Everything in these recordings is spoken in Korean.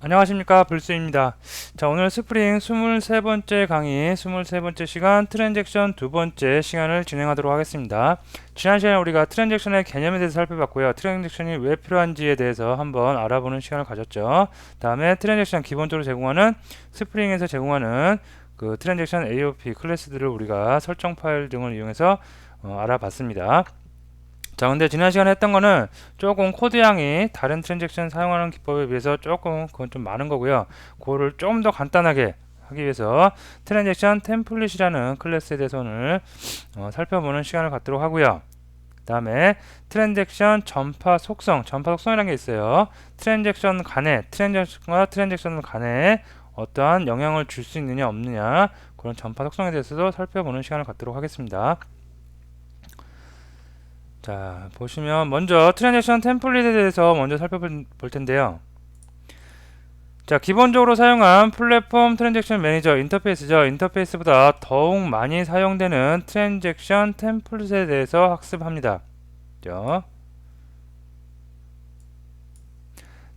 안녕하십니까, 불스입니다. 자, 오늘 스프링 23번째 강의, 23번째 시간 트랜잭션 두 번째 시간을 진행하도록 하겠습니다. 지난 시간에 우리가 트랜잭션의 개념에 대해서 살펴봤고요. 트랜잭션이 왜 필요한지에 대해서 한번 알아보는 시간을 가졌죠. 다음에 트랜잭션 기본적으로 제공하는 스프링에서 제공하는 그 트랜잭션 AOP 클래스들을 우리가 설정 파일 등을 이용해서 알아봤습니다. 자, 근데 지난 시간에 했던 거는 조금 코드 양이 다른 트랜잭션 사용하는 기법에 비해서 조금 그건 좀 많은 거고요. 그거를 좀 더 간단하게 하기 위해서 트랜잭션 템플릿이라는 클래스에 대해서 오늘 살펴보는 시간을 갖도록 하고요. 그 다음에 트랜잭션 전파 속성이라는 게 있어요. 트랜잭션과 트랜잭션 간에 어떠한 영향을 줄 수 있느냐 없느냐 그런 전파 속성에 대해서도 살펴보는 시간을 갖도록 하겠습니다. 자, 보시면 먼저 트랜잭션 템플릿에 대해서 먼저 살펴볼 텐데요. 자, 기본적으로 사용한 플랫폼 트랜잭션 매니저 인터페이스죠. 인터페이스보다 더욱 많이 사용되는 트랜잭션 템플릿에 대해서 학습합니다. 그죠?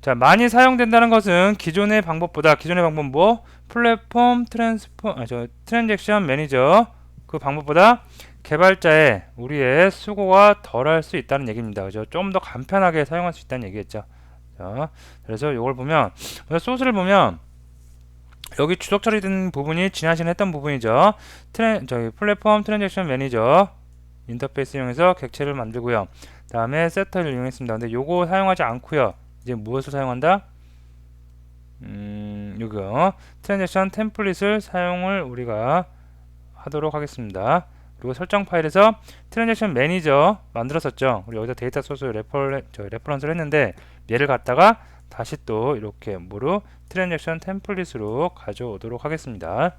자, 많이 사용된다는 것은 기존의 방법보다 기존의 방법 뭐 플랫폼 트랜잭션 매니저 그 방법보다 개발자의 우리의 수고가 덜할 수 있다는 얘기입니다. 그죠? 좀 더 간편하게 사용할 수 있다는 얘기겠죠. 자, 그래서 이걸 보면 소스를 보면 여기 주석 처리된 부분이 지난 시간에 했던 부분이죠. 저희 플랫폼 트랜잭션 매니저 인터페이스 이용해서 객체를 만들고요. 다음에 세터를 이용했습니다. 근데 요거 사용하지 않고요. 이제 무엇을 사용한다? 요거 트랜잭션 템플릿을 사용을 우리가 하도록 하겠습니다. 그리고 설정 파일에서 트랜잭션 매니저 만들었었죠. 우리 여기서 데이터 소스 레퍼런스를 했는데 얘를 갖다가 다시 또 이렇게 뭐로 트랜잭션 템플릿으로 가져오도록 하겠습니다.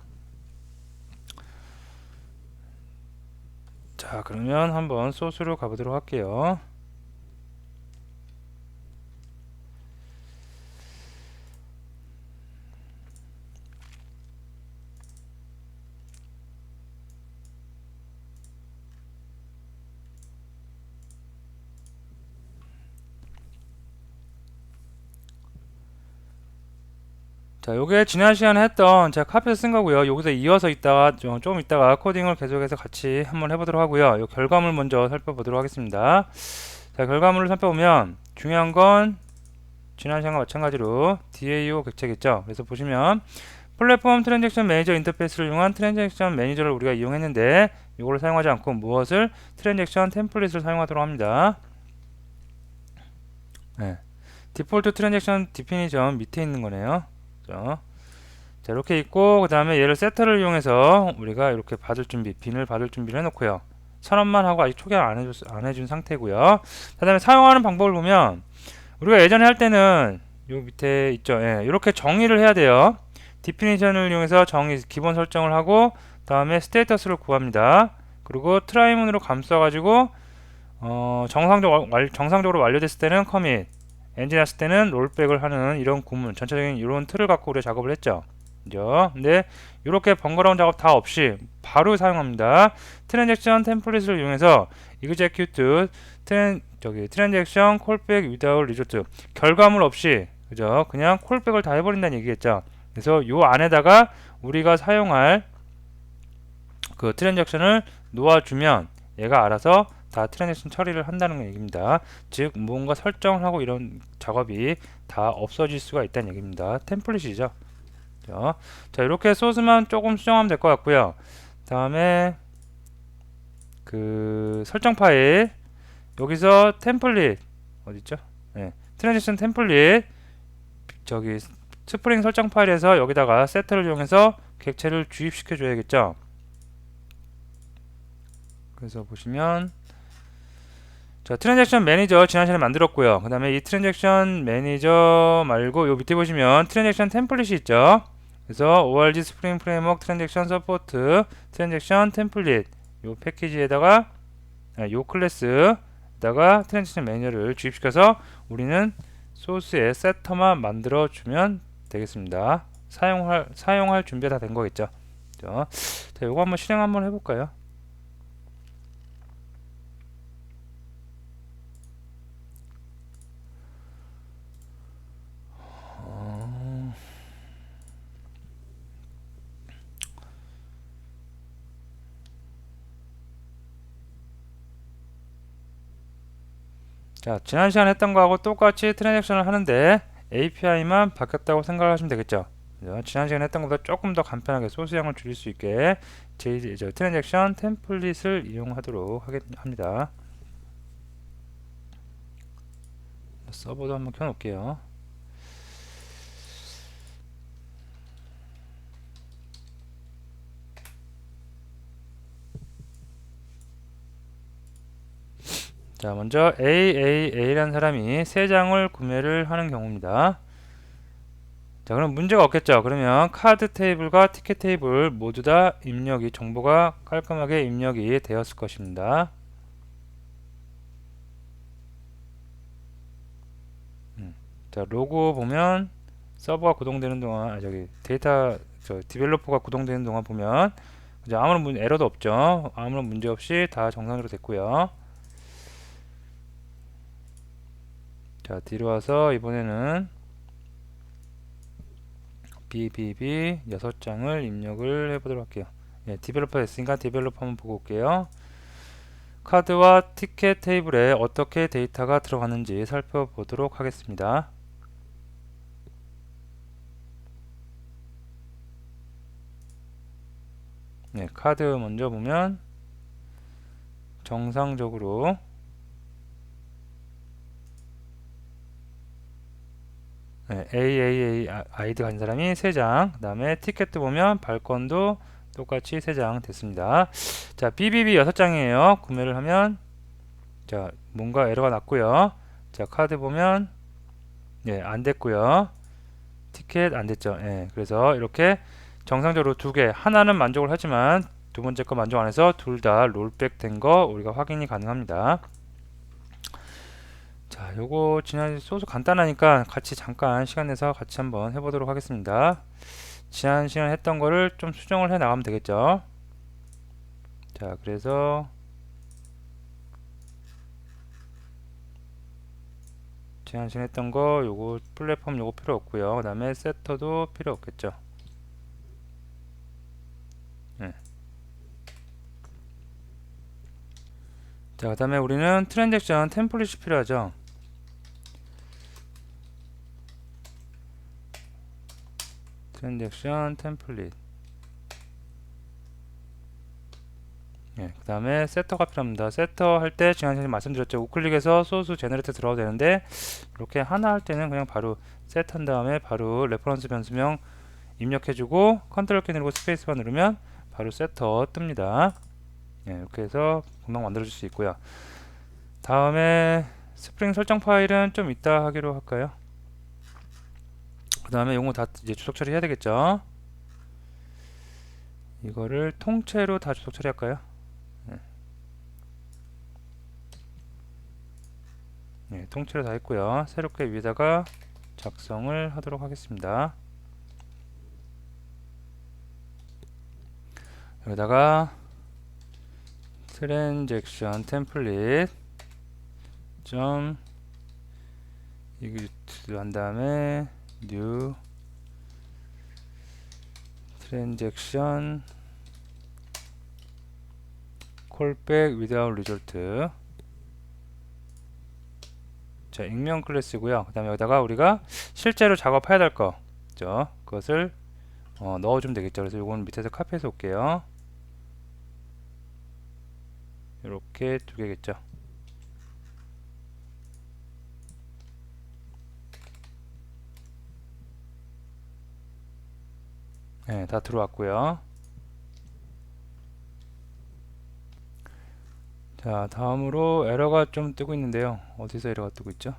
자, 그러면 한번 소스로 가보도록 할게요. 자, 요게 지난 시간에 했던 제가 카피해서 쓴 거고요. 여기서 이어서 있다가 좀 있다가 코딩을 계속해서 같이 한번 해보도록 하고요. 요 결과물 먼저 살펴보도록 하겠습니다. 자, 결과물을 살펴보면 중요한 건 지난 시간과 마찬가지로 DAO 객체겠죠. 그래서 보시면 플랫폼 트랜잭션 매니저 인터페이스를 이용한 트랜잭션 매니저를 우리가 이용했는데 이거를 사용하지 않고 무엇을 트랜잭션 템플릿을 사용하도록 합니다. 네. 디폴트 트랜잭션 디피니션 밑에 있는 거네요. 자, 이렇게 있고 그 다음에 얘를 세터를 이용해서 우리가 이렇게 받을 준비 빈을 받을 준비를 해놓고요. 1000원만 하고 아직 초기화 안 해준 상태고요. 그 다음에 사용하는 방법을 보면 우리가 예전에 할 때는 요 밑에 있죠. 예, 이렇게 정의를 해야 돼요. 디피니션을 이용해서 기본 설정을 하고 다음에 스테이터스를 구합니다. 그리고 트라이문으로 감싸가지고 정상적으로 완료됐을 때는 커밋, 엔진 했을 때는 롤백을 하는 이런 구문, 전체적인 이런 틀을 갖고 우리가 작업을 했죠. 그죠? 근데 이렇게 번거로운 작업 다 없이 바로 사용합니다. 트랜잭션 템플릿을 이용해서 execute 트랜잭션 콜백 without result 결과물 없이 그죠? 그냥 콜백을 다 해버린다는 얘기겠죠. 그래서 요 안에다가 우리가 사용할 그 트랜잭션을 놓아주면 얘가 알아서 다 트랜잭션 처리를 한다는 얘기입니다. 즉 무언가 설정을 하고 이런 작업이 다 없어질 수가 있다는 얘기입니다. 템플릿이죠. 자, 이렇게 소스만 조금 수정하면 될 것 같고요. 다음에 그 설정 파일 여기서 템플릿 어디있죠? 네, 트랜지션 템플릿 저기 스프링 설정 파일에서 여기다가 세트를 이용해서 객체를 주입시켜 줘야겠죠. 그래서 보시면 자, 트랜잭션 매니저 지난 시간에 만들었고요. 그 다음에 이 트랜잭션 매니저 말고 요 밑에 보시면 트랜잭션 템플릿이 있죠. 그래서 org 스프링 프레임워크 트랜잭션 서포트 트랜잭션 템플릿 요 패키지에다가 요 클래스에다가 트랜잭션 매니저를 주입시켜서 우리는 소스에 세터만 만들어 주면 되겠습니다. 사용할 준비가 다 된 거겠죠. 자, 요거 한번 실행 한번 해볼까요? 자, 지난 시간에 했던 거하고 똑같이 트랜잭션을 하는데 API만 바뀌었다고 생각하시면 되겠죠. 지난 시간에 했던 것보다 조금 더 간편하게 소스량을 줄일 수 있게 트랜잭션 템플릿을 이용하도록 합니다. 서버도 한번 켜놓을게요. 자, 먼저 AAA라는 사람이 3장을 구매를 하는 경우입니다. 자, 그럼 문제가 없겠죠. 그러면 카드 테이블과 티켓 테이블 모두 다 정보가 깔끔하게 입력이 되었을 것입니다. 자, 로고 보면 서버가 구동되는 동안, 디벨로퍼가 구동되는 동안 보면 아무런 에러도 없죠. 아무런 문제 없이 다 정상적으로 됐고요. 자, 뒤로 와서 이번에는 BBB 6장을 입력을 해보도록 할게요. 예, 디벨로퍼 됐으니까 디벨로퍼 한번 보고 올게요. 카드와 티켓 테이블에 어떻게 데이터가 들어갔는지 살펴보도록 하겠습니다. 네, 카드 먼저 보면 정상적으로 AAA 아이디 가진 사람이 3장, 그 다음에 티켓도 보면 발권도 똑같이 3장 됐습니다. 자, BBB 6장이에요. 구매를 하면 자, 뭔가 에러가 났고요. 자, 카드 보면 안 됐고요. 티켓 안 됐죠. 그래서 이렇게 정상적으로 2개, 하나는 만족을 하지만 두 번째 거 만족 안 해서 둘 다 롤백 된 거 우리가 확인이 가능합니다. 자, 요거 지난 소스 간단하니까 같이 잠깐 시간 내서 같이 한번 해보도록 하겠습니다. 지난 시간 했던 거를 좀 수정을 해 나가면 되겠죠. 자, 그래서 지난 시간 했던 거 요거 플랫폼 요거 필요 없고요. 그 다음에 세터도 필요 없겠죠. 자, 그 다음에 우리는 트랜잭션 템플릿이 필요하죠. 트랜잭션 템플릿. 그 다음에 세터가 필요합니다. 세터 할 때 지난 시간에 말씀드렸죠. 우클릭해서 소스 제너레이터 들어가도 되는데 이렇게 하나 할 때는 그냥 바로 세트 한 다음에 바로 레퍼런스 변수명 입력해주고 컨트롤 키 누르고 스페이스바 누르면 바로 세터 뜹니다. 이렇게 해서 금방 만들어줄 수 있고요. 다음에 스프링 설정 파일은 좀 이따 하기로 할까요? 그 다음에 요거 다 이제 주석 처리해야 되겠죠. 이거를 통째로 다 주석 처리할까요? 통째로 다 했고요. 새롭게 위에다가 작성을 하도록 하겠습니다. 여기다가 트랜잭션 템플릿 점 이그리트 한 다음에 new 트랜잭션 callback without result. 자, 익명 클래스고요. 그 다음에 여기다가 우리가 실제로 작업해야 될 거, 그것을 넣어주면 되겠죠. 그래서 이건 밑에서 카피해서 올게요. 이렇게 2개겠죠. 다 들어왔고요. 자, 다음으로 에러가 좀 뜨고 있는데요. 어디서 에러가 뜨고 있죠?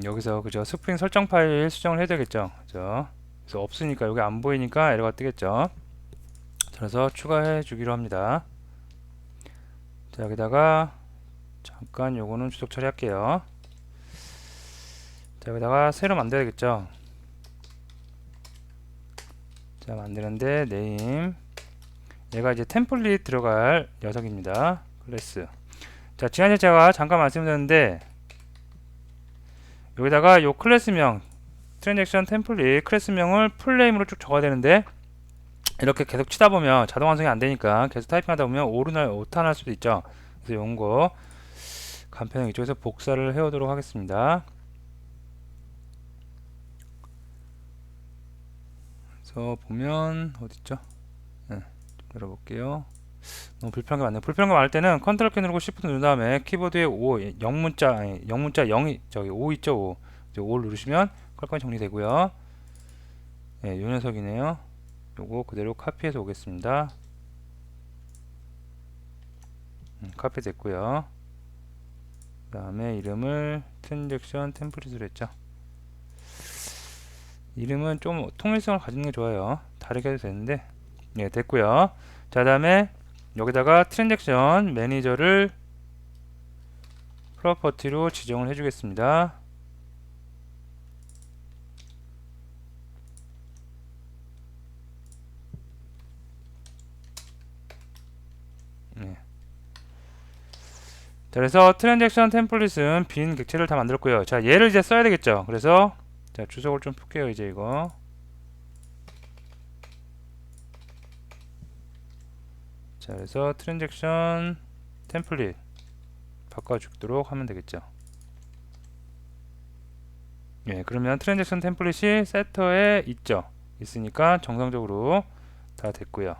여기서 그죠? 스프링 설정 파일 수정을 해야 되겠죠. 그죠? 그래서 없으니까 여기 안 보이니까 에러가 뜨겠죠. 그래서 추가해 주기로 합니다. 자, 여기다가 잠깐 요거는 주석 처리할게요. 자, 여기다가 새로 만들어야겠죠. 자, 만드는데 네임, 얘가 이제 템플릿 들어갈 녀석입니다. 클래스. 자, 지난주에 제가 잠깐 말씀드렸는데 여기다가 요 클래스명 트랜잭션 템플릿 클래스명을 풀네임으로 쭉 적어야 되는데 이렇게 계속 치다 보면 자동 완성이 안 되니까 계속 타이핑 하다 보면 오타날 수도 있죠. 그래서 이런 거 간편하게 이쪽에서 복사를 해오도록 하겠습니다. 그래서 보면 어딨죠? 네, 열어볼게요. 너무 불편한 게 많네요. 불편한 거 많을 때는 컨트롤 키 누르고 시프트 누른 다음에 키보드에 5, 0문자, 아니 0문자 0이 저기 5 있죠? 5. 이제 5를 누르시면 컬건이 정리되고요. 네, 요 녀석이네요. 요거 그대로 카피해서 오겠습니다. 카피 됐고요. 그 다음에 이름을 트랜잭션 템플릿으로 했죠. 이름은 좀 통일성을 가지는 게 좋아요. 다르게 해도 되는데, 네, 됐고요. 자, 다음에 여기다가 트랜잭션 매니저를 프로퍼티로 지정을 해주겠습니다. 네. 자, 그래서 트랜잭션 템플릿은 빈 객체를 다 만들었고요. 자, 얘를 이제 써야 되겠죠. 그래서 자, 주석을 좀 풀게요. 이제 이거. 자, 그래서 트랜잭션 템플릿 바꿔주도록 하면 되겠죠. 예, 그러면 트랜잭션 템플릿이 세터에 있죠. 있으니까 정상적으로 다 됐고요.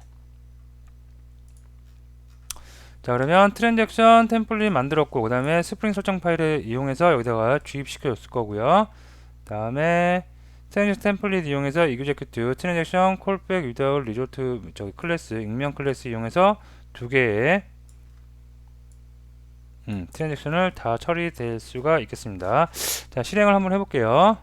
자, 그러면 트랜잭션 템플릿 만들었고, 그 다음에 스프링 설정 파일을 이용해서 여기다가 주입시켜 줬을 거고요. 다음에 트랜잭션 템플릿 이용해서 execute 트랜잭션 콜백 without resort 저기 클래스 익명 클래스 이용해서 두 개의 트랜잭션을 다 처리될 수가 있겠습니다. 자, 실행을 한번 해볼게요.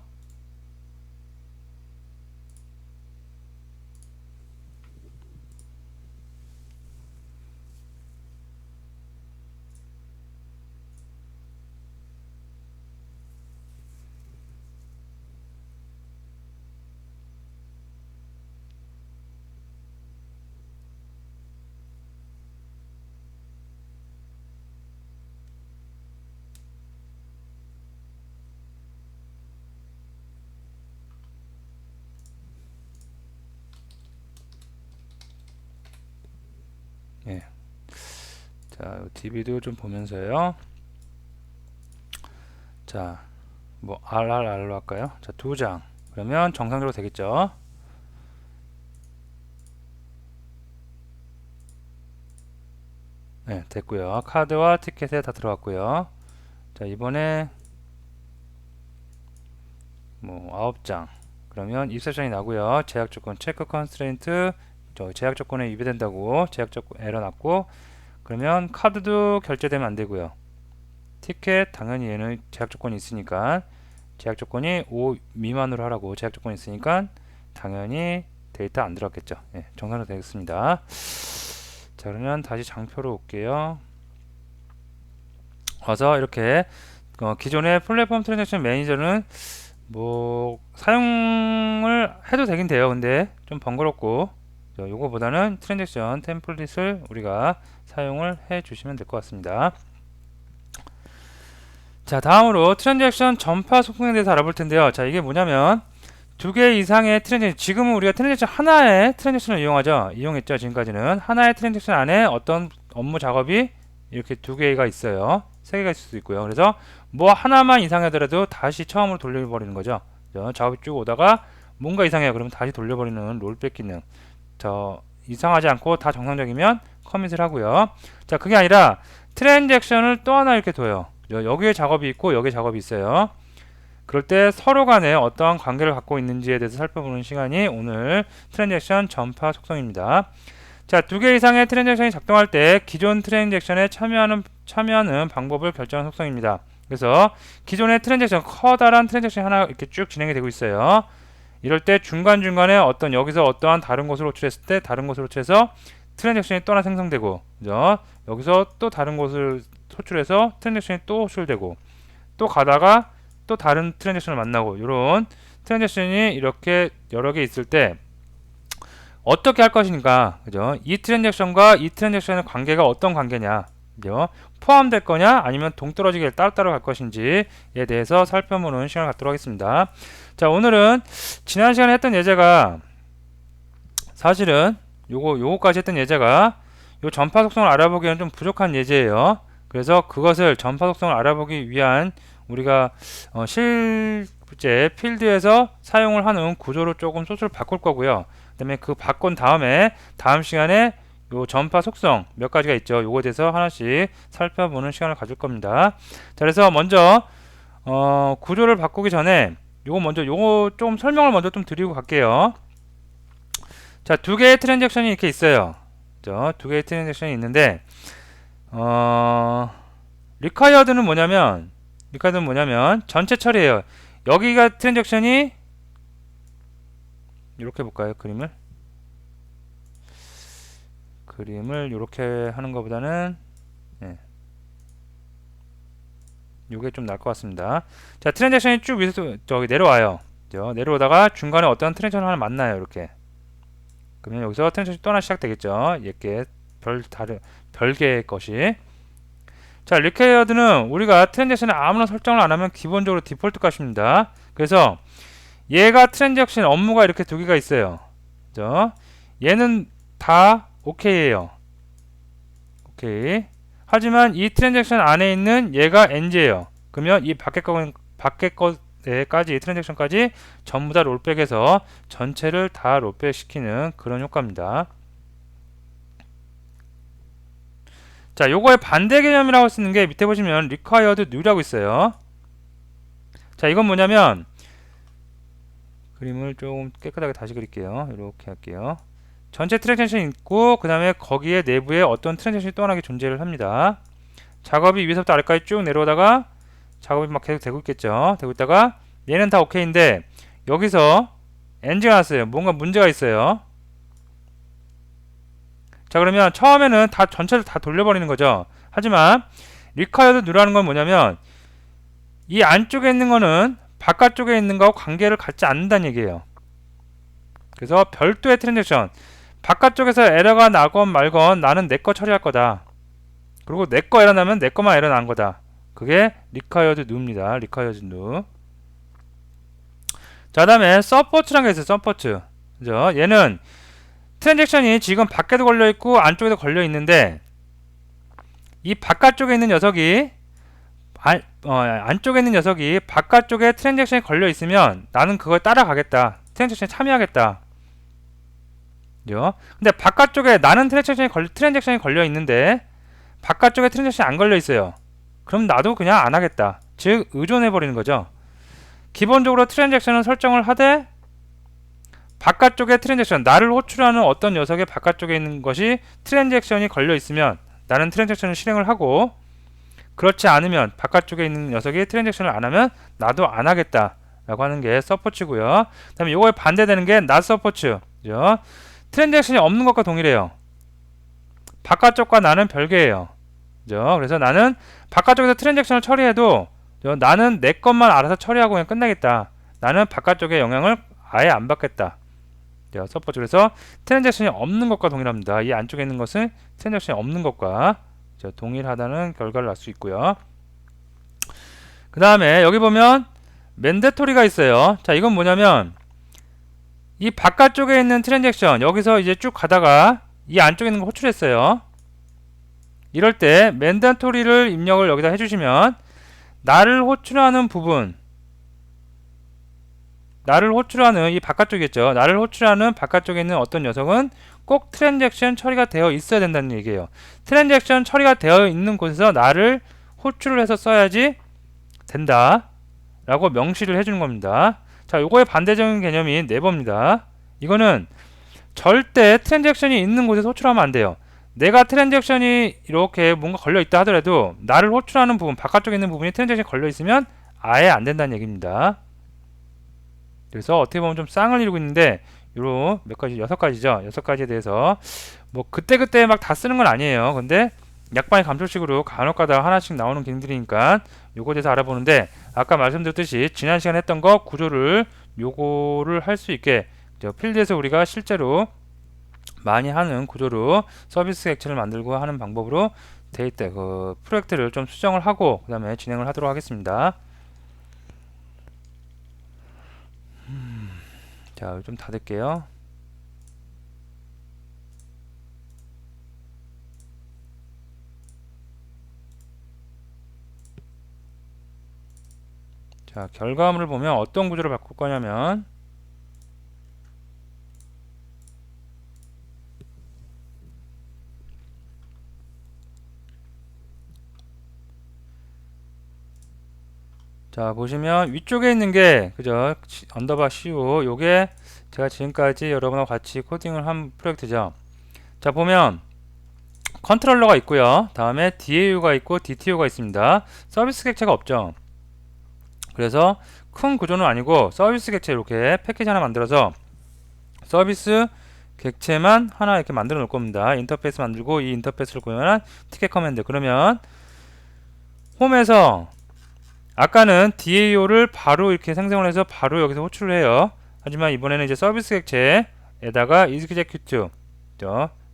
예. 자, DB도 좀 보면서요. 자, 뭐 RRR로 할까요? 자, 2장. 그러면 정상적으로 되겠죠? 네, 됐고요. 카드와 티켓에 다 들어갔고요. 자, 이번에 뭐 9장. 그러면 입세션이 나고요. 제약 조건 체크 컨스트레인트 저 제약 조건에 위배된다고 제약 조건 에러 났고, 그러면 카드도 결제되면 안 되고요. 티켓 당연히 얘는 제약 조건이 있으니까 제약 조건이 5 미만으로 하라고 제약 조건이 있으니까 당연히 데이터 안 들어갔겠죠. 예, 정상으로 되겠습니다. 자, 그러면 다시 장표로 올게요. 와서 이렇게 기존의 플랫폼 트랜잭션 매니저는 뭐 사용을 해도 되긴 돼요. 근데 좀 번거롭고 요거보다는 트랜잭션 템플릿을 우리가 사용을 해 주시면 될 것 같습니다. 자, 다음으로 트랜잭션 전파 속성에 대해서 알아볼 텐데요. 자, 이게 뭐냐면 두 개 이상의 트랜잭션, 지금은 우리가 트랜잭션 하나의 트랜잭션을 이용했죠. 지금까지는 하나의 트랜잭션 안에 어떤 업무 작업이 이렇게 두 개가 있어요. 세 개가 있을 수도 있고요. 그래서 뭐 하나만 이상하더라도 다시 처음으로 돌려버리는 거죠. 작업이 쭉 오다가 뭔가 이상해요. 그러면 다시 돌려버리는 롤백 기능. 이상하지 않고 다 정상적이면 커밋을 하고요. 자, 그게 아니라 트랜잭션을 또 하나 이렇게 둬요. 여기에 작업이 있고 여기에 작업이 있어요. 그럴 때 서로 간에 어떠한 관계를 갖고 있는지에 대해서 살펴보는 시간이 오늘 트랜잭션 전파 속성입니다. 자, 두 개 이상의 트랜잭션이 작동할 때 기존 트랜잭션에 참여하는 방법을 결정하는 속성입니다. 그래서 기존의 트랜잭션, 커다란 트랜잭션이 하나 이렇게 쭉 진행이 되고 있어요. 이럴 때 중간중간에 여기서 어떠한 다른 곳으로 호출했을 때 다른 곳으로 호출해서 트랜잭션이 또 하나 생성되고, 그죠? 여기서 또 다른 곳을 호출해서 트랜잭션이 또 호출되고, 또 가다가 또 다른 트랜잭션을 만나고, 이런 트랜잭션이 이렇게 여러 개 있을 때 어떻게 할 것인가, 그죠? 이 트랜잭션과 이 트랜잭션의 관계가 어떤 관계냐, 그죠? 포함될 거냐 아니면 동떨어지게 따로따로 갈 것인지에 대해서 살펴보는 시간을 갖도록 하겠습니다. 자, 오늘은 지난 시간에 했던 예제가 사실은 요거까지 했던 예제가 요 전파 속성을 알아보기에는 좀 부족한 예제예요. 그래서 그것을 전파 속성을 알아보기 위한 우리가 실제 필드에서 사용을 하는 구조로 조금 소스를 바꿀 거고요. 그 다음에 그 바꾼 다음에 다음 시간에 요 전파 속성 몇 가지가 있죠. 요거에 대해서 하나씩 살펴보는 시간을 가질 겁니다. 자, 그래서 먼저 구조를 바꾸기 전에 요거 좀 설명을 먼저 좀 드리고 갈게요. 자, 두 개의 트랜잭션이 이렇게 있어요. 두 개의 트랜잭션이 있는데 required는 뭐냐면 전체 처리예요. 여기가 트랜잭션이 이렇게 볼까요? 그림을 이렇게 하는 것보다는 이게 좀 나을 것 같습니다. 자, 트랜잭션이 쭉 위에서 저기 내려와요. 내려오다가 중간에 어떤 트랜잭션 하나 만나요. 이렇게. 그러면 여기서 트랜잭션이 또 하나 시작되겠죠. 얘께 별개의 것이. 자, required는 우리가 트랜잭션에 아무런 설정을 안 하면 기본적으로 디폴트 값입니다. 그래서 얘가 트랜잭션 업무가 이렇게 두 개가 있어요. 얘는 다 오케이예요. 오케이. 하지만 이 트랜잭션 안에 있는 얘가 NG예요. 그러면 이 밖에 것까지 트랜잭션까지 전부 다 롤백해서 전체를 다 롤백 시키는 그런 효과입니다. 자, 요거의 반대 개념이라고 쓰는 게 밑에 보시면 required new라고 있어요. 자, 이건 뭐냐면 그림을 좀 깨끗하게 다시 그릴게요. 이렇게 할게요. 전체 트랜잭션이 있고 그 다음에 거기에 내부에 어떤 트랜잭션이 또 하나 존재를 합니다. 작업이 위에서부터 아래까지 쭉 내려오다가 작업이 막 계속 되고 있겠죠. 되고 있다가 얘는 다 오케이인데 여기서 NG가 났어요. 뭔가 문제가 있어요. 자, 그러면 처음에는 다 전체를 다 돌려버리는 거죠. 하지만 required new라는 건 뭐냐면 이 안쪽에 있는 거는 바깥쪽에 있는 거하고 관계를 갖지 않는다는 얘기예요. 그래서 별도의 트랜잭션, 바깥쪽에서 에러가 나건 말건 나는 내 거 처리할 거다. 그리고 내 거 에러 나면 내 거만 에러 난 거다. 그게 required new입니다. required new. 자, 다음에 support라는 게 있어요. support. 그죠? 얘는 트랜잭션이 지금 밖에도 걸려 있고 안쪽에도 걸려 있는데 이 바깥쪽에 있는 녀석이 안쪽에 있는 녀석이 바깥쪽에 트랜잭션이 걸려 있으면 나는 그걸 따라가겠다. 트랜잭션에 참여하겠다. 그죠? 근데 바깥쪽에 나는 트랜잭션이 걸려 있는데 바깥쪽에 트랜잭션이 안 걸려 있어요. 그럼 나도 그냥 안 하겠다. 즉 의존해 버리는 거죠. 기본적으로 트랜잭션은 설정을 하되 바깥쪽에 트랜잭션, 나를 호출하는 어떤 녀석의 바깥쪽에 있는 것이 트랜잭션이 걸려 있으면 나는 트랜잭션을 실행을 하고, 그렇지 않으면 바깥쪽에 있는 녀석이 트랜잭션을 안 하면 나도 안 하겠다 라고 하는 게 서포츠고요. 그 다음에 이거에 반대되는 게 not 서포츠. 트랜잭션이 없는 것과 동일해요. 바깥쪽과 나는 별개예요. 그죠? 그래서 나는 바깥쪽에서 트랜잭션을 처리해도 나는 내 것만 알아서 처리하고 그냥 끝나겠다. 나는 바깥쪽에 영향을 아예 안 받겠다. 서포트. 그래서 트랜잭션이 없는 것과 동일합니다. 이 안쪽에 있는 것은 트랜잭션이 없는 것과 동일하다는 결과를 알 수 있고요. 그 다음에 여기 보면 맨데토리가 있어요. 자, 이건 뭐냐면 이 바깥쪽에 있는 트랜잭션, 여기서 이제 쭉 가다가 이 안쪽에 있는 거 호출했어요. 이럴 때 맨데토리를 입력을 여기다 해주시면 나를 호출하는 부분, 나를 호출하는 이 바깥쪽이겠죠. 나를 호출하는 바깥쪽에 있는 어떤 녀석은 꼭 트랜잭션 처리가 되어 있어야 된다는 얘기예요. 트랜잭션 처리가 되어 있는 곳에서 나를 호출을 해서 써야지 된다 라고 명시를 해주는 겁니다. 자, 요거의 반대적인 개념이 네버입니다. 이거는 절대 트랜잭션이 있는 곳에서 호출하면 안 돼요. 내가 트랜잭션이 이렇게 뭔가 걸려 있다 하더라도 나를 호출하는 부분, 바깥쪽에 있는 부분이 트랜잭션이 걸려 있으면 아예 안 된다는 얘기입니다. 그래서 어떻게 보면 좀 쌍을 이루고 있는데 요런 몇 가지, 6가지죠. 6가지에 대해서 뭐 그때그때 막 다 쓰는 건 아니에요. 근데 약반의 감소식으로 간혹가다 하나씩 나오는 기능들이니까 요거에 대해서 알아보는데, 아까 말씀드렸듯이 지난 시간에 했던 거 구조를 요거를 할 수 있게 필드에서 우리가 실제로 많이 하는 구조로 서비스 액체를 만들고 하는 방법으로 데이터 프로젝트를 좀 수정을 하고 그 다음에 진행을 하도록 하겠습니다. 자, 좀 닫을게요. 자, 결과물을 보면 어떤 구조를 바꿀 거냐면 자, 보시면 위쪽에 있는 게 그죠? 언더바 CO 요게 제가 지금까지 여러분하고 같이 코딩을 한 프로젝트죠. 자, 보면 컨트롤러가 있고요. 다음에 DAU가 있고 DTO가 있습니다. 서비스 객체가 없죠. 그래서 큰 구조는 아니고 서비스 객체 이렇게 패키지 하나 만들어서 서비스 객체만 하나 이렇게 만들어 놓을 겁니다. 인터페이스 만들고 이 인터페이스를 구현한 티켓 커맨드. 그러면 홈에서 아까는 DAO를 바로 이렇게 생성을 해서 바로 여기서 호출을 해요. 하지만 이번에는 이제 서비스 객체에다가 execute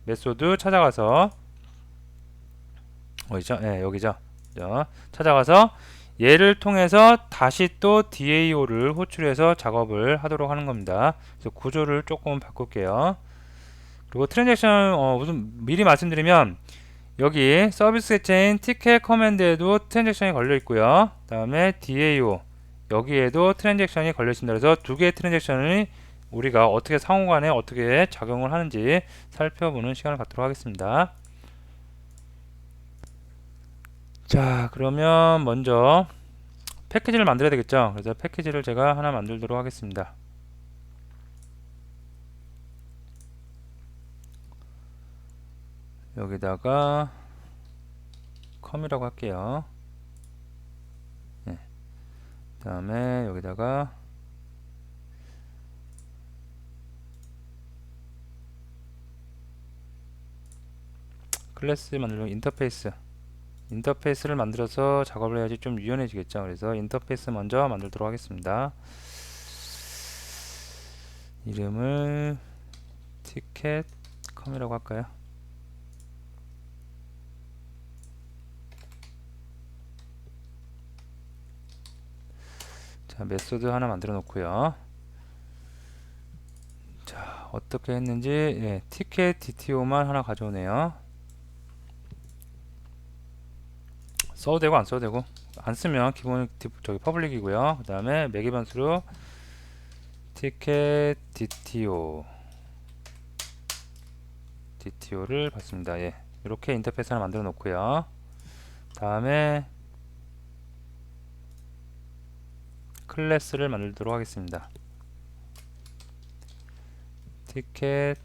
메소드 찾아가서 어디죠? 네, 여기죠. 찾아가서 얘를 통해서 다시 또 DAO를 호출해서 작업을 하도록 하는 겁니다. 그래서 구조를 조금 바꿀게요. 그리고 트랜잭션 무슨 미리 말씀드리면 여기 서비스 객체인 티켓 커맨드에도 트랜잭션이 걸려 있고요. 다음에 DAO 여기에도 트랜잭션이 걸려 있습니다. 그래서 두 개의 트랜잭션이 우리가 어떻게 상호간에 어떻게 작용을 하는지 살펴보는 시간을 갖도록 하겠습니다. 자, 그러면 먼저 패키지를 만들어야 되겠죠. 그래서 패키지를 제가 하나 만들도록 하겠습니다. 여기다가 컴이라고 할게요. 네. 그 다음에 여기다가 클래스 만들고 인터페이스를 만들어서 작업을 해야지 좀 유연해지겠죠. 그래서 인터페이스 먼저 만들도록 하겠습니다. 이름을 티켓컴이라고 할까요? 자, 메소드 하나 만들어 놓고요. 자, 어떻게 했는지 티켓 DTO만 하나 가져오네요. 써도 되고 안 써도 되고, 안 쓰면 기본 저기 퍼블릭이고요. 그 다음에 매개 변수로 티켓 DTO를 받습니다. 이렇게 인터페이스 하나 만들어 놓고요. 다음에 클래스를 만들도록 하겠습니다. 티켓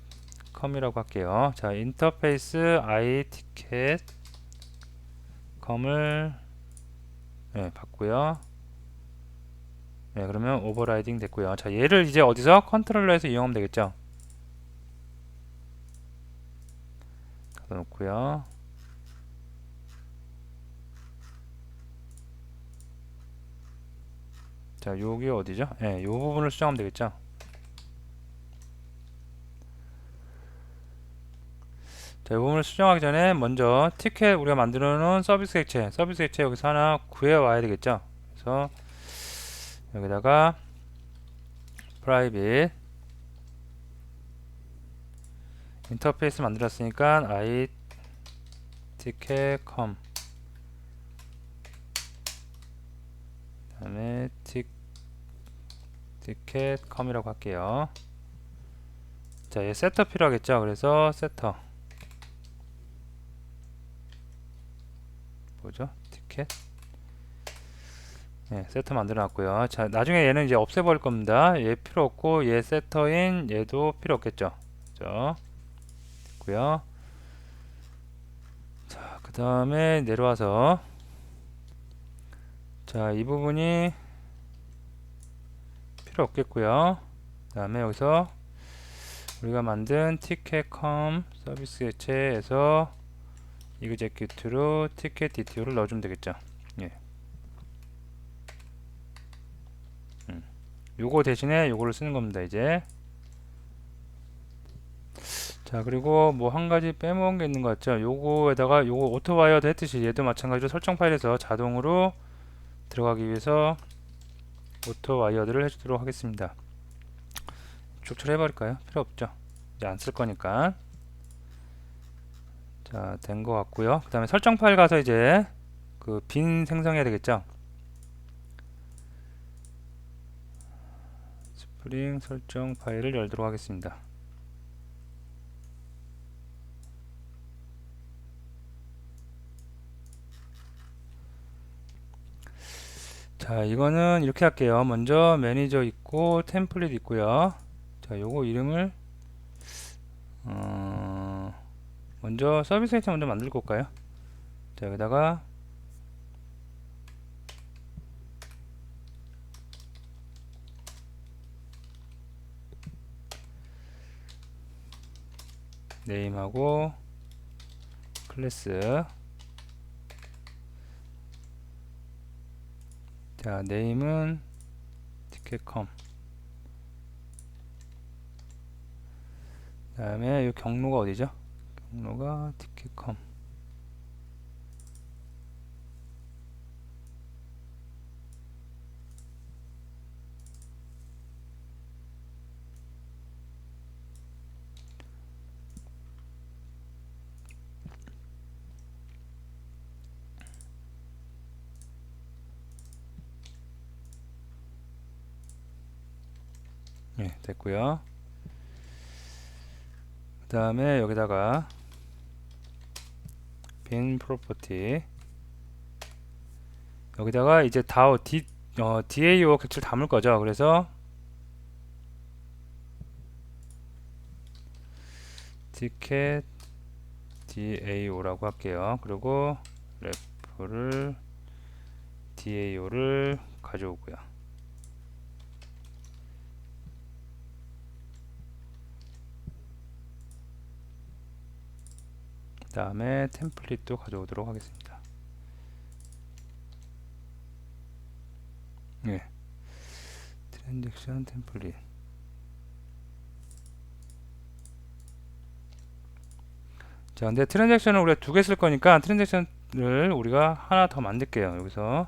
컴이라고 할게요. 자, 인터페이스 i 티켓 컴을 받고요. 그러면 오버라이딩 됐고요. 자, 얘를 이제 어디서 컨트롤러에서 이용하면 되겠죠. 갖다 놓고요. 자, 여기 어디죠? 요 부분을 수정하면 되겠죠. 자, 이 부분을 수정하기 전에 먼저 티켓 우리가 만들어 놓은 서비스 객체 여기서 하나 구해 와야 되겠죠. 그래서 여기다가 private 인터페이스 만들었으니까 i ticket com 다음에 ticket com이라고 할게요. 자, 얘 세터 필요하겠죠. 그래서 세터 뭐죠? 티켓 세터 만들어 놨고요. 자, 나중에 얘는 이제 없애버릴 겁니다. 얘 필요 없고 얘 세터인 얘도 필요 없겠죠. 그죠? 됐고요. 자, 그 다음에 내려와서 자, 이 부분이 필요 없겠고요. 그 다음에 여기서 우리가 만든 티켓컴 서비스 객체에서 execute로 티켓 DTO를 넣어주면 되겠죠. 요거 대신에 요거를 쓰는 겁니다. 이제 자, 그리고 뭐 한 가지 빼먹은 게 있는 것 같죠. 요거에다가 요거 오토와이어드 했듯이 얘도 마찬가지로 설정 파일에서 자동으로 들어가기 위해서 오토와이어드를 해주도록 하겠습니다. 족출해버릴까요? 필요 없죠. 이제 안 쓸 거니까. 자, 된 것 같고요. 그 다음에 설정 파일 가서 이제 그 빈 생성해야 되겠죠. 스프링 설정 파일을 열도록 하겠습니다. 자, 이거는 이렇게 할게요. 먼저 매니저 있고 템플릿 있고요. 자, 요거 이름을 먼저 서비스 아이템 먼저 만들고 올까요? 자, 여기다가 네임하고 클래스. 자, 네임은 티켓컴. 그 다음에 이 경로가 어디죠? 경로가 티켓컴. 예, 됐고요. 그 다음에 여기다가 빈 프로퍼티, 여기다가 이제 DAO 객체를 담을 거죠. 그래서 티켓 DAO라고 할게요. 그리고 래프를 DAO를 가져오고요. 그 다음에 템플릿도 가져오도록 하겠습니다. 예, 트랜잭션 템플릿. 자, 근데 트랜잭션을 우리가 두 개 쓸 거니까 트랜잭션을 우리가 하나 더 만들게요. 여기서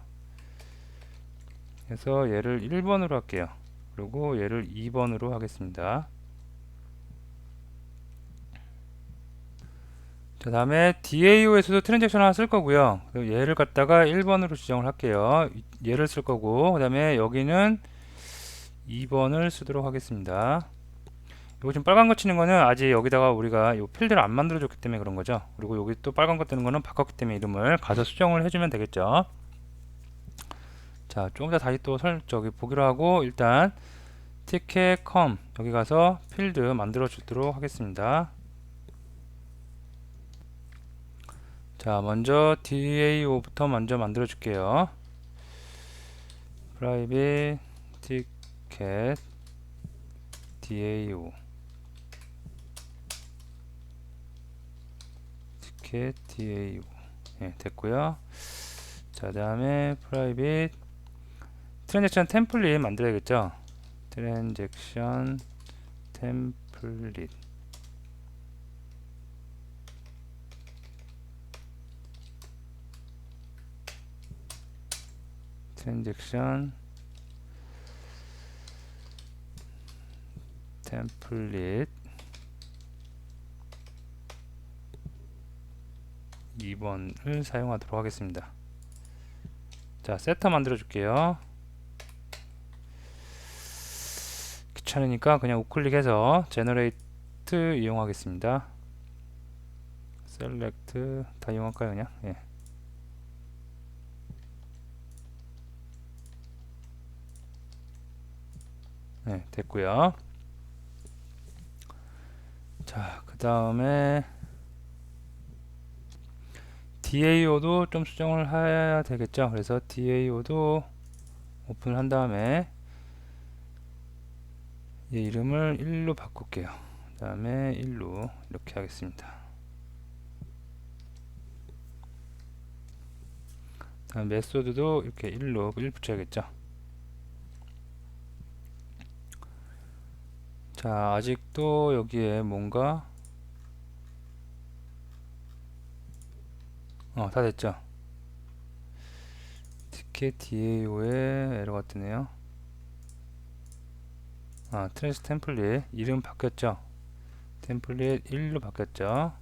해서 얘를 1번으로 할게요. 그리고 얘를 2번으로 하겠습니다. 자, 다음에 DAO에서도 트랜잭션 하나 쓸 거고요. 얘를 갖다가 1번으로 지정을 할게요. 얘를 쓸 거고, 그 다음에 여기는 2번을 쓰도록 하겠습니다. 이거 지금 빨간 거 치는 거는 아직 여기다가 우리가 이 필드를 안 만들어 줬기 때문에 그런 거죠. 그리고 여기 또 빨간 거 뜨는 거는 바꿨기 때문에 이름을 가서 수정을 해주면 되겠죠. 자, 조금 더 다시 또 보기로 하고, 일단 티켓컴 여기 가서 필드 만들어 주도록 하겠습니다. 자, 먼저 DAO부터 먼저 만들어 줄게요. 프라이빗 티켓 DAO 티켓 DAO. 예, 됐고요. 자, 다음에 프라이빗 트랜잭션 템플릿 만들어야겠죠. 트랜잭션 템플릿. 트랜잭션 템플릿 2번을 사용하도록 하겠습니다. 자, 세터 만들어 줄게요. 귀찮으니까 그냥 우클릭해서 제너레이트 이용하겠습니다. 셀렉트 다 이용할까요? 그냥? 예. 네, 됐고요. 자, 그 다음에 DAO도 좀 수정을 해야 되겠죠. 그래서 DAO도 오픈을 한 다음에 얘 이름을 1로 바꿀게요. 그 다음에 1로 이렇게 하겠습니다. 다음 메소드도 이렇게 1로 1 붙여야겠죠. 자, 아직도 여기에 뭔가 다 됐죠. 티켓 DAO에 에러가 뜨네요. 트랜스 템플릿 이름 바뀌었죠. 템플릿 1로 바뀌었죠.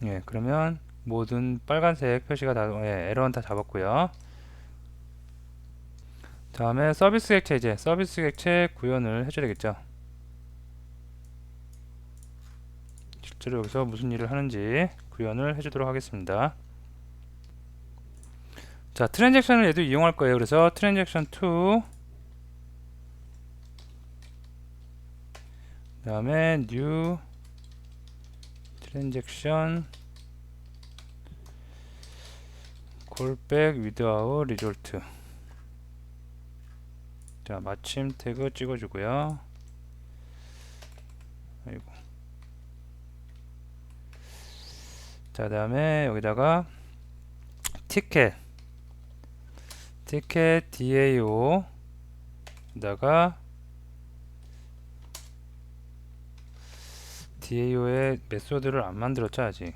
예, 그러면 모든 빨간색 표시가 다 에러는 다 잡았고요. 다음에 서비스 객체, 이제 서비스 객체 구현을 해줘야 되겠죠. 실제로 여기서 무슨 일을 하는지 구현을 해주도록 하겠습니다. 자, 트랜잭션을 얘도 이용할 거예요. 그래서 트랜잭션 2, 그 다음에 new 트랜잭션 callback without result. 자, 마침 태그 찍어주고요. 아이고. 자, 그 다음에 여기다가 티켓 DAO 에다가 DAO의 메소드를 안 만들었죠 아직.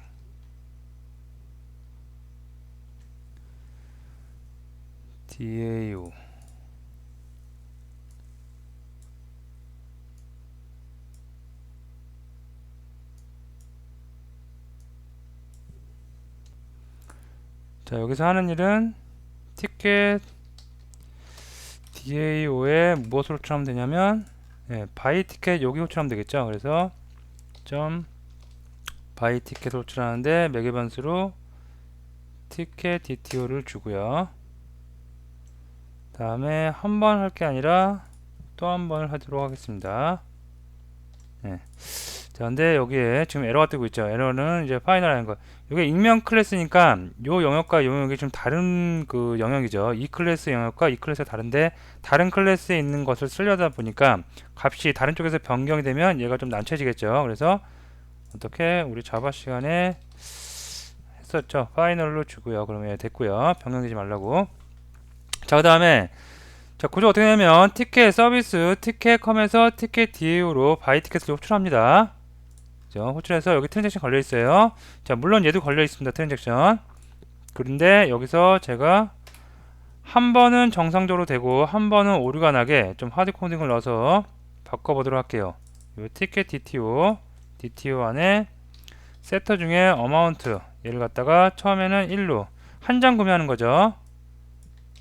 DAO 자, 여기서 하는 일은 티켓 DAO에 무엇으로 호출하면 되냐면, 바이 티켓 여기 호출하면 되겠죠. 그래서 점 바이 티켓을 호출하는데 매개 변수로 티켓 DTO를 주고요. 다음에 한 번 할 게 아니라 또 한 번을 하도록 하겠습니다. 자, 근데 여기에 지금 에러가 뜨고 있죠. 에러는 이제 파이널이라는 거. 이게 익명 클래스니까 요 영역과 요 영역이 좀 다른 그 영역이죠. 이 클래스 영역과 이 클래스가 다른데 다른 클래스에 있는 것을 쓰려다 보니까 값이 다른 쪽에서 변경이 되면 얘가 좀 난처해지겠죠. 그래서 어떻게 우리 자바 시간에 했었죠. 파이널로 주고요. 그러면 얘 됐고요. 변경되지 말라고. 자, 그 다음에 자, 구조 어떻게 되냐면 티켓 서비스 티켓 컴에서 티켓 DAO로 바이 티켓을 호출합니다. 호출해서 여기 트랜잭션 걸려 있어요. 자, 물론 얘도 걸려 있습니다. 트랜잭션. 그런데 여기서 제가 한 번은 정상적으로 되고 한 번은 오류가 나게 좀 하드 코딩을 넣어서 바꿔보도록 할게요. 이 티켓 DTO 안에 세터 중에 어마운트 얘를 갖다가 처음에는 1로 한 장 구매하는 거죠.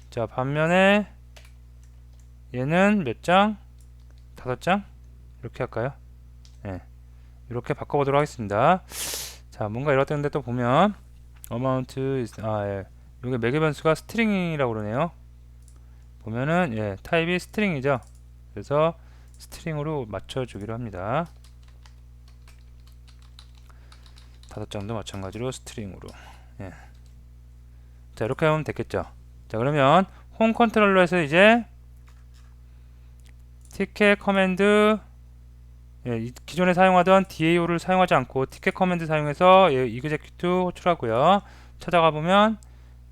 자, 반면에 얘는 몇 장? 5장? 이렇게 할까요? 이렇게 바꿔보도록 하겠습니다. 자, 뭔가 이렇다는데 또 보면 amount 요게 매개 변수가 스트링이라고 그러네요. 보면은 타입이 스트링이죠. 그래서 스트링으로 맞춰주기로 합니다. 5장도 마찬가지로 스트링으로. 자, 이렇게 하면 됐겠죠. 자, 그러면 홈 컨트롤러에서 이제 티켓 커맨드 기존에 사용하던 DAO를 사용하지 않고 티켓 커맨드 사용해서 execute 호출하고요. 찾아가 보면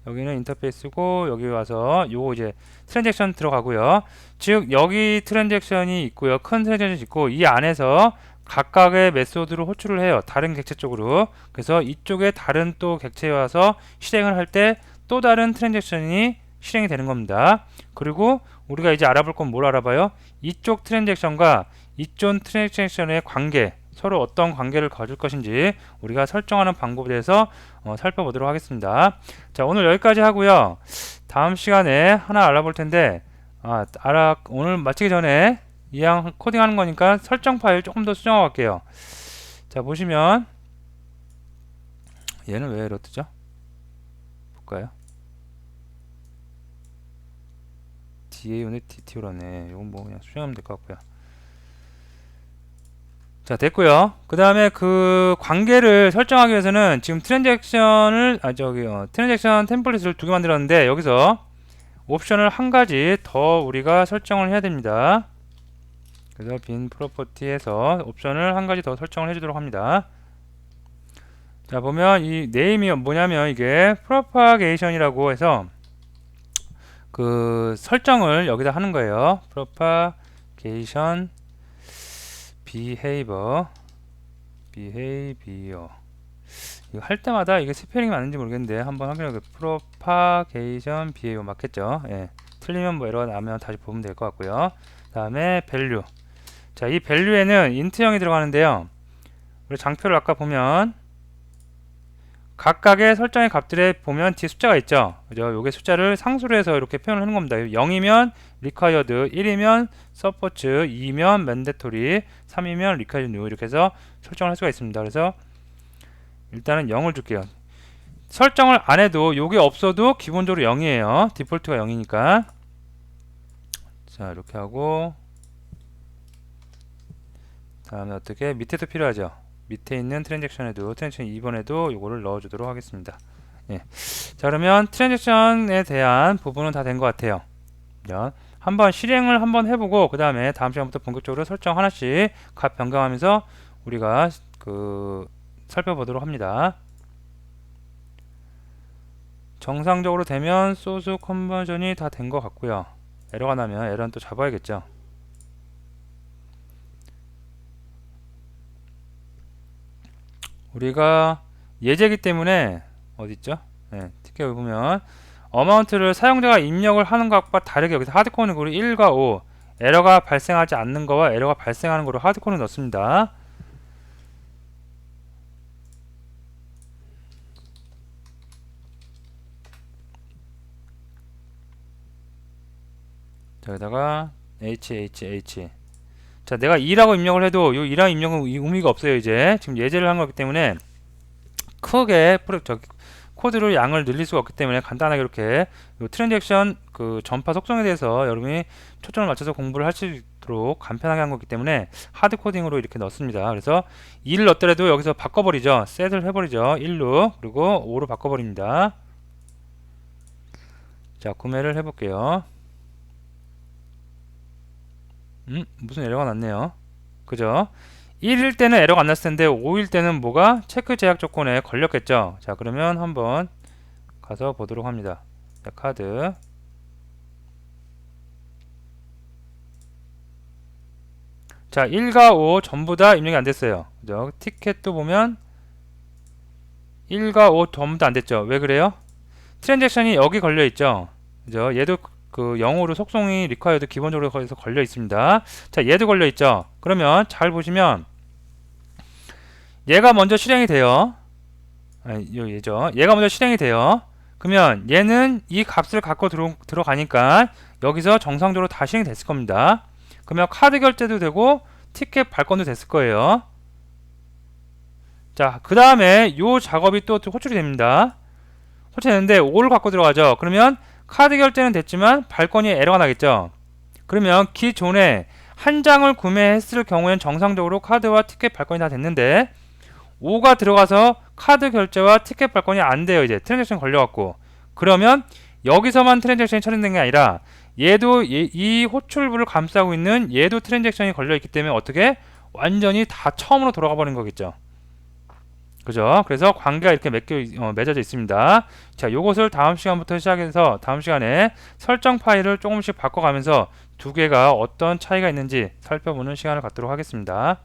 여기는 인터페이스고 여기 와서 요거 이제 트랜잭션 들어가고요. 즉 여기 트랜잭션이 있고요. 큰 트랜잭션이 있고 이 안에서 각각의 메소드를 호출을 해요. 다른 객체 쪽으로. 그래서 이쪽에 다른 또 객체에 와서 실행을 할 때 또 다른 트랜잭션이 실행이 되는 겁니다. 그리고 우리가 이제 알아볼 건 뭘 알아봐요? 이쪽 트랜잭션과 이쪽 트랜잭션의 관계, 서로 어떤 관계를 가질 것인지 우리가 설정하는 방법에 대해서 살펴보도록 하겠습니다. 자, 오늘 여기까지 하고요. 다음 시간에 하나 알아볼 텐데 오늘 마치기 전에 이왕 코딩하는 거니까 설정 파일 조금 더 수정하고 갈게요. 자, 보시면 얘는 왜 에러 뜨죠? 볼까요? DAO네 DTO라네. 이건 뭐 그냥 수정하면 될 것 같고요. 자, 됐고요. 그 다음에 그 관계를 설정하기 위해서는 지금 트랜잭션을 트랜잭션 템플릿을 2개 만들었는데 여기서 옵션을 한 가지 더 우리가 설정을 해야 됩니다. 그래서 빈 프로퍼티에서 옵션을 한 가지 더 설정을 해주도록 합니다. 자, 보면 이 네임이 뭐냐면 이게 프로파게이션이라고 해서 그 설정을 여기다 하는 거예요. propagation behavior 이거 할 때마다 이게 스페링이 맞는지 모르겠는데 한번 확인해 볼게요. propagation behavior 맞겠죠? 틀리면 뭐 에러가 나면 다시 보면 될 것 같고요. 다음에 value. 자, 이 value에는 int형이 들어가는데요. 우리 장표를 아까 보면 각각의 설정의 값들에 보면 뒤에 숫자가 있죠. 그죠? 요게 숫자를 상수로 해서 이렇게 표현을 하는 겁니다. 0이면 required, 1이면 support, 2면 mandatory, 3이면 required new 이렇게 해서 설정을 할 수가 있습니다. 그래서 일단은 0을 줄게요. 설정을 안 해도 요게 없어도 기본적으로 0이에요. 디폴트가 0이니까. 자, 이렇게 하고 다음에 어떻게 밑에도 필요하죠. 밑에 있는 트랜잭션에도 트랜잭션 2번에도 요거를 넣어주도록 하겠습니다. 예. 자, 그러면 트랜잭션에 대한 부분은 다 된 것 같아요. 자, 한번 실행을 한번 해보고 그 다음에 다음 시간부터 본격적으로 설정 하나씩 값 변경하면서 우리가 살펴보도록 합니다. 정상적으로 되면 소스 컨버전이 다 된 것 같고요. 에러가 나면 에러는 또 잡아야겠죠. 우리가 예제이기 때문에 어딨죠? 네, 티켓을 보면 어마운트를 사용자가 입력을 하는 것과 다르게 여기서 하드코어는 1과 5 에러가 발생하지 않는 거와 에러가 발생하는 거로 하드코어를 넣습니다. 자, 여기다가 HHH. 자, 내가 2라고 입력을 해도 요 2라는 입력은 의미가 없어요. 이제 지금 예제를 한 거기 때문에 크게 코드를 양을 늘릴 수가 없기 때문에 간단하게 이렇게 요 트랜잭션 전파 속성에 대해서 여러분이 초점을 맞춰서 공부를 할 수 있도록 간편하게 한 거기 때문에 하드 코딩으로 이렇게 넣습니다. 그래서 2를 넣더라도 여기서 바꿔버리죠. 셋을 해버리죠. 1로 그리고 5로 바꿔버립니다. 자, 구매를 해볼게요. 무슨 에러가 났네요. 그죠? 1일 때는 에러가 안 났을 텐데 5일 때는 뭐가 체크 제약 조건에 걸렸겠죠. 자, 그러면 한번 가서 보도록 합니다. 자, 카드. 자, 1과 5 전부 다 입력이 안 됐어요. 그죠? 티켓도 보면 1과 5 전부 다 안 됐죠. 왜 그래요? 트랜잭션이 여기 걸려 있죠. 그죠? 얘도 0으로 속성이 required 기본적으로 거기서 걸려 있습니다. 자, 얘도 걸려 있죠. 그러면 잘 보시면 얘가 먼저 실행이 돼요. 얘죠. 얘가 먼저 실행이 돼요. 그러면 얘는 이 값을 갖고 들어가니까 여기서 정상적으로 다 실행이 됐을 겁니다. 그러면 카드 결제도 되고 티켓 발권도 됐을 거예요. 자, 그 다음에 요 작업이 또 호출이 됩니다. 호출이 되는데 5를 갖고 들어가죠. 그러면 카드 결제는 됐지만 발권이 에러가 나겠죠. 그러면 기존에 한 장을 구매했을 경우엔 정상적으로 카드와 티켓 발권이 다 됐는데 5가 들어가서 카드 결제와 티켓 발권이 안 돼요. 이제 트랜잭션 걸려갖고. 그러면 여기서만 트랜잭션이 처리된 게 아니라 얘도 이 호출부를 감싸고 있는 얘도 트랜잭션이 걸려있기 때문에 어떻게 완전히 다 처음으로 돌아가 버린 거겠죠. 그죠? 그래서 관계가 이렇게 맺어져 있습니다. 자, 요것을 다음 시간부터 시작해서 다음 시간에 설정 파일을 조금씩 바꿔가면서 두 개가 어떤 차이가 있는지 살펴보는 시간을 갖도록 하겠습니다.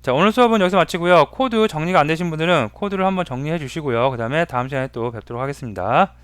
자, 오늘 수업은 여기서 마치고요. 코드 정리가 안 되신 분들은 코드를 한번 정리해 주시고요. 그 다음에 다음 시간에 또 뵙도록 하겠습니다.